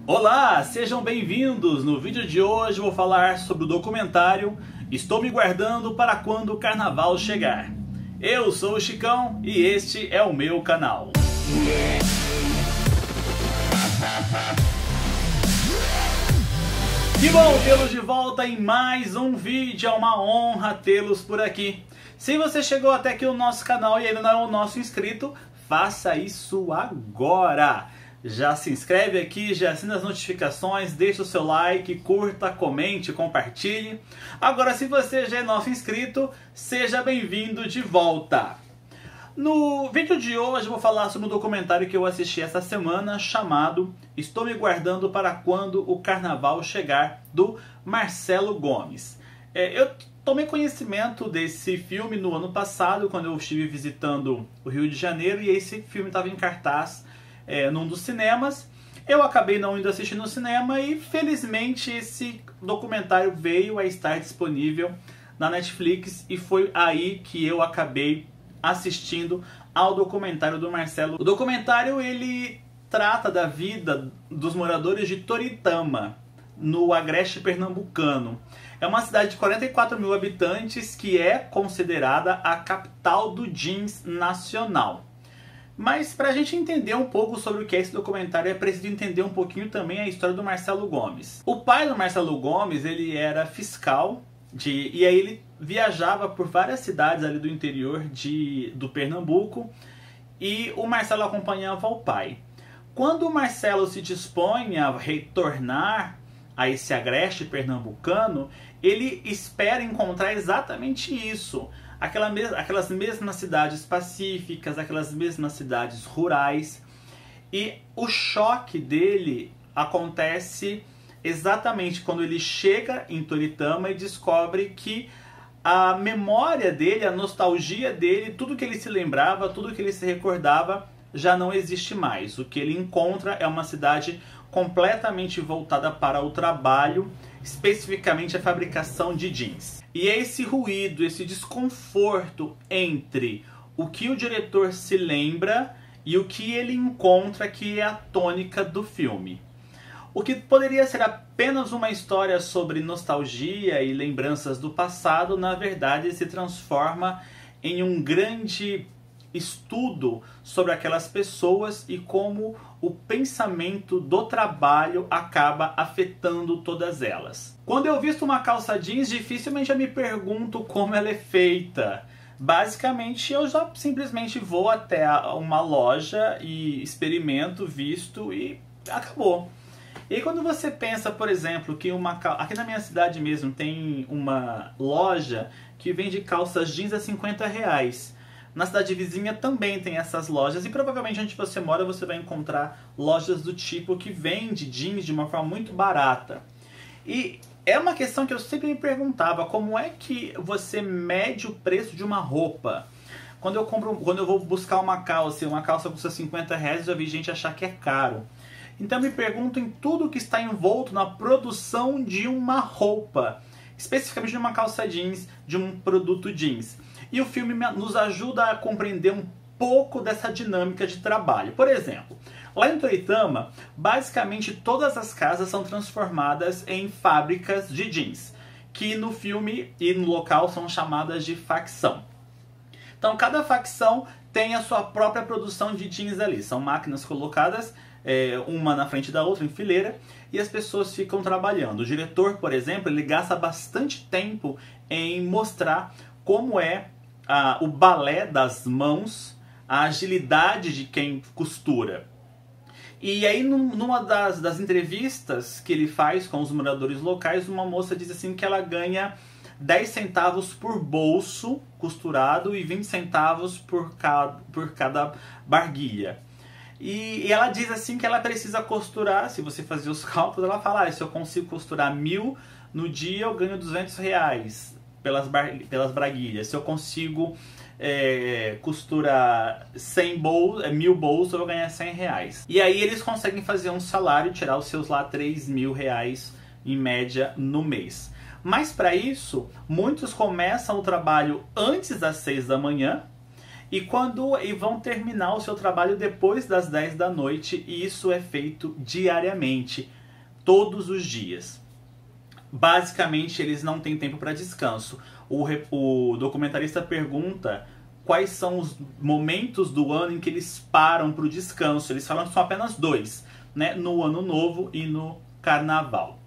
Olá, sejam bem-vindos! No vídeo de hoje eu vou falar sobre o documentário Estou Me Guardando para Quando o Carnaval Chegar. Eu sou o Chicão e este é o meu canal. Que bom tê-los de volta em mais um vídeo, é uma honra tê-los por aqui. Se você chegou até aqui no nosso canal e ainda não é o nosso inscrito, faça isso agora! Já se inscreve aqui, já assina as notificações, deixa o seu like, curta, comente, compartilhe. Agora, se você já é nosso inscrito, seja bem-vindo de volta. No vídeo de hoje eu vou falar sobre um documentário que eu assisti essa semana chamado Estou Me Guardando para Quando o Carnaval Chegar, do Marcelo Gomes. Eu tomei conhecimento desse filme no ano passado, quando eu estive visitando o Rio de Janeiro, e esse filme estava em cartaz num dos cinemas. Eu acabei não indo assistir no cinema e felizmente esse documentário veio a estar disponível na Netflix e foi aí que eu acabei assistindo ao documentário do Marcelo. O documentário ele trata da vida dos moradores de Toritama, no Agreste Pernambucano. É uma cidade de 44 mil habitantes que é considerada a capital do jeans nacional. Mas para a gente entender um pouco sobre o que é esse documentário, é preciso entender um pouquinho também a história do Marcelo Gomes. O pai do Marcelo Gomes, ele era fiscal, e aí ele viajava por várias cidades ali do interior do Pernambuco, e o Marcelo acompanhava o pai. Quando o Marcelo se dispõe a retornar a esse agreste pernambucano, ele espera encontrar exatamente isso. Aquelas mesmas cidades pacíficas, aquelas mesmas cidades rurais. E o choque dele acontece exatamente quando ele chega em Toritama e descobre que a memória dele, a nostalgia dele, tudo que ele se lembrava, tudo que ele se recordava, já não existe mais. O que ele encontra é uma cidade completamente voltada para o trabalho, especificamente a fabricação de jeans. E é esse ruído, esse desconforto entre o que o diretor se lembra e o que ele encontra que é a tônica do filme. O que poderia ser apenas uma história sobre nostalgia e lembranças do passado, na verdade se transforma em um grande estudo sobre aquelas pessoas e como o pensamento do trabalho acaba afetando todas elas. Quando eu visto uma calça jeans, dificilmente eu me pergunto como ela é feita. Basicamente, eu já simplesmente vou até uma loja e experimento, visto e acabou. E aí, quando você pensa, por exemplo, que aqui na minha cidade mesmo tem uma loja que vende calças jeans a R$50. Na cidade vizinha também tem essas lojas e provavelmente onde você mora você vai encontrar lojas do tipo que vende jeans de uma forma muito barata. E é uma questão que eu sempre me perguntava, como é que você mede o preço de uma roupa? Quando eu vou buscar uma calça e uma calça custa R$50, eu já vi gente achar que é caro. Então eu me pergunto em tudo que está envolto na produção de uma roupa, especificamente de uma calça jeans, de um produto jeans. E o filme nos ajuda a compreender um pouco dessa dinâmica de trabalho. Por exemplo, lá em Toritama, basicamente todas as casas são transformadas em fábricas de jeans, que no filme e no local são chamadas de facção. Então cada facção tem a sua própria produção de jeans ali. São máquinas colocadas uma na frente da outra, em fileira, e as pessoas ficam trabalhando. O diretor, por exemplo, ele gasta bastante tempo em mostrar como é o balé das mãos, a agilidade de quem costura. E aí, numa das entrevistas que ele faz com os moradores locais, uma moça diz assim que ela ganha 10 centavos por bolso costurado e 20 centavos por cada barguilha. E ela diz assim que ela precisa costurar, se você fazer os cálculos, ela fala, se eu consigo costurar 1.000 no dia, eu ganho R$200 pelas braguilhas. Se eu consigo costurar 1.000 bolsos, eu vou ganhar R$100. E aí eles conseguem fazer um salário, tirar os seus lá R$3.000 em média no mês. Mas para isso, muitos começam o trabalho antes das 6 da manhã, e vão terminar o seu trabalho depois das 10 da noite, e isso é feito diariamente, todos os dias. Basicamente, eles não têm tempo para descanso. O documentarista pergunta quais são os momentos do ano em que eles param para o descanso. Eles falam que são apenas 2, né? No Ano Novo e no Carnaval.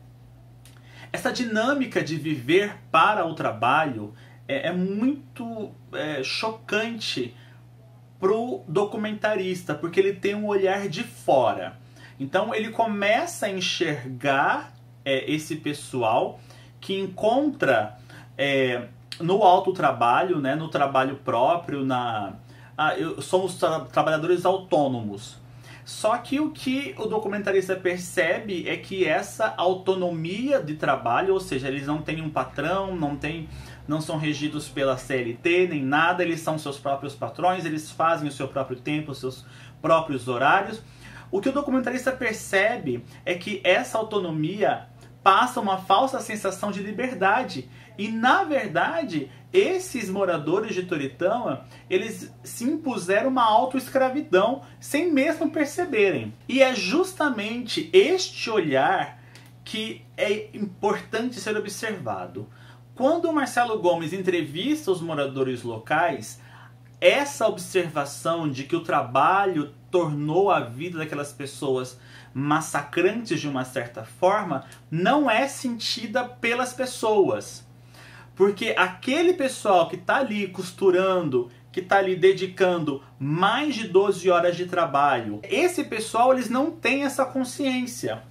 Essa dinâmica de viver para o trabalho é muito chocante para o documentarista, porque ele tem um olhar de fora. Então ele começa a enxergar esse pessoal que encontra no autotrabalho, né, no trabalho próprio, somos trabalhadores autônomos. Só que o que o documentarista percebe é que essa autonomia de trabalho, ou seja, eles não têm um patrão, não são regidos pela CLT nem nada, eles são seus próprios patrões, eles fazem o seu próprio tempo, os seus próprios horários. O que o documentarista percebe é que essa autonomia passa uma falsa sensação de liberdade. E, na verdade, esses moradores de Toritama, eles se impuseram uma autoescravidão sem mesmo perceberem. E é justamente este olhar que é importante ser observado. Quando o Marcelo Gomes entrevista os moradores locais, essa observação de que o trabalho tornou a vida daquelas pessoas massacrantes de uma certa forma, não é sentida pelas pessoas. Porque aquele pessoal que está ali costurando, que está ali dedicando mais de 12 horas de trabalho, esse pessoal, eles não têm essa consciência.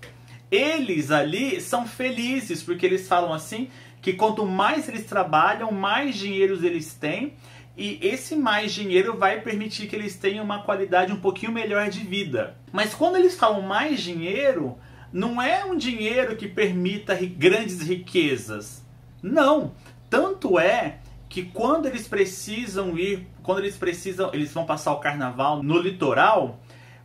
Eles ali são felizes, porque eles falam assim, que quanto mais eles trabalham, mais dinheiro eles têm, e esse mais dinheiro vai permitir que eles tenham uma qualidade um pouquinho melhor de vida. Mas quando eles falam mais dinheiro, não é um dinheiro que permita grandes riquezas. Não. Tanto é que quando eles vão passar o carnaval no litoral,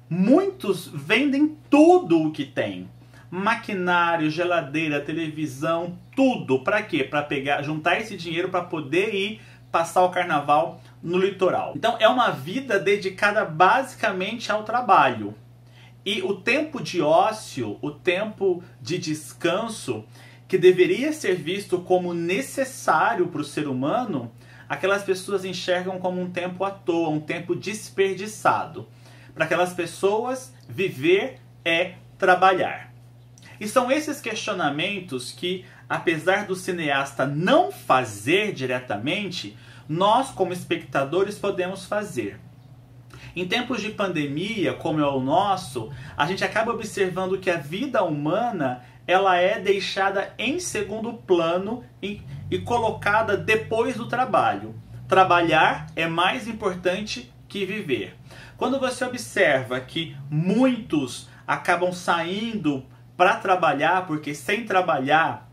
muitos vendem tudo o que tem. Maquinário, geladeira, televisão, tudo. Para quê? Para juntar esse dinheiro para poder ir passar o carnaval no litoral. Então é uma vida dedicada basicamente ao trabalho. E o tempo de ócio, o tempo de descanso, que deveria ser visto como necessário para o ser humano, aquelas pessoas enxergam como um tempo à toa, um tempo desperdiçado. Para aquelas pessoas, viver é trabalhar. E são esses questionamentos que, apesar do cineasta não fazer diretamente, nós, como espectadores, podemos fazer. Em tempos de pandemia, como é o nosso, a gente acaba observando que a vida humana ela é deixada em segundo plano e colocada depois do trabalho. Trabalhar é mais importante que viver. Quando você observa que muitos acabam saindo para trabalhar, porque sem trabalhar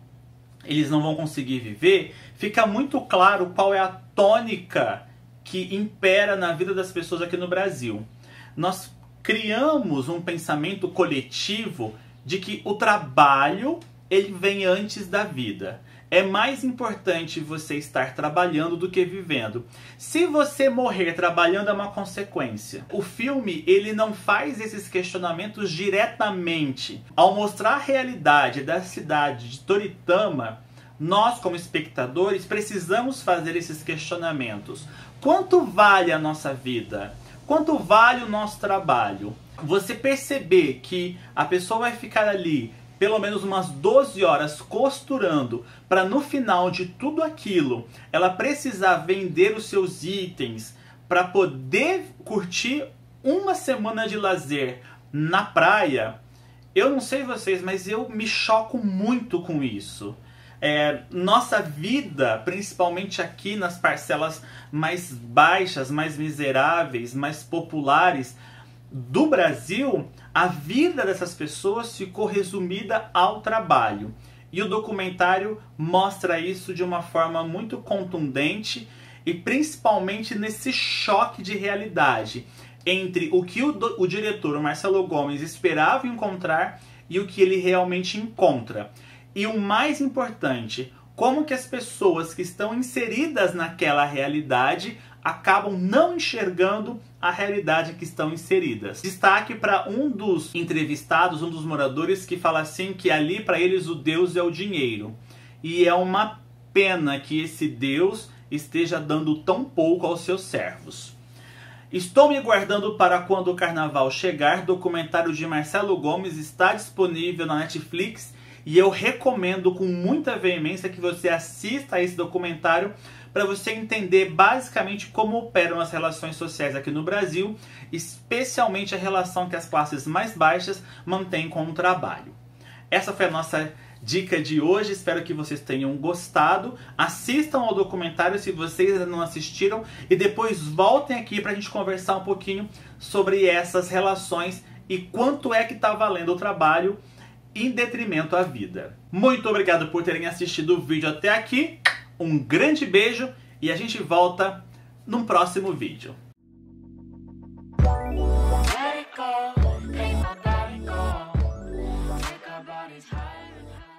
eles não vão conseguir viver, fica muito claro qual é a tônica que impera na vida das pessoas aqui no Brasil. Nós criamos um pensamento coletivo de que o trabalho ele vem antes da vida. É mais importante você estar trabalhando do que vivendo. Se você morrer trabalhando é uma consequência. O filme ele não faz esses questionamentos diretamente. Ao mostrar a realidade da cidade de Toritama, nós como espectadores precisamos fazer esses questionamentos. Quanto vale a nossa vida? Quanto vale o nosso trabalho? Você perceber que a pessoa vai ficar ali pelo menos umas 12 horas costurando para no final de tudo aquilo ela precisar vender os seus itens para poder curtir uma semana de lazer na praia, eu não sei vocês, mas eu me choco muito com isso. Nossa vida, principalmente aqui nas parcelas mais baixas, mais miseráveis, mais populares do Brasil, a vida dessas pessoas ficou resumida ao trabalho. E o documentário mostra isso de uma forma muito contundente e principalmente nesse choque de realidade entre o que o diretor, o Marcelo Gomes, esperava encontrar e o que ele realmente encontra. E o mais importante, como que as pessoas que estão inseridas naquela realidade acabam não enxergando a realidade que estão inseridas. Destaque para um dos entrevistados, um dos moradores, que fala assim que ali para eles o Deus é o dinheiro. E é uma pena que esse Deus esteja dando tão pouco aos seus servos. Estou me guardando para quando o carnaval chegar. Documentário de Marcelo Gomes está disponível na Netflix e eu recomendo com muita veemência que você assista a esse documentário para você entender basicamente como operam as relações sociais aqui no Brasil, especialmente a relação que as classes mais baixas mantêm com o trabalho. Essa foi a nossa dica de hoje, espero que vocês tenham gostado. Assistam ao documentário se vocês ainda não assistiram e depois voltem aqui para a gente conversar um pouquinho sobre essas relações e quanto é que está valendo o trabalho em detrimento à vida. Muito obrigado por terem assistido o vídeo até aqui. Um grande beijo e a gente volta num próximo vídeo. Let it go, make my body go, make our bodies higher and higher.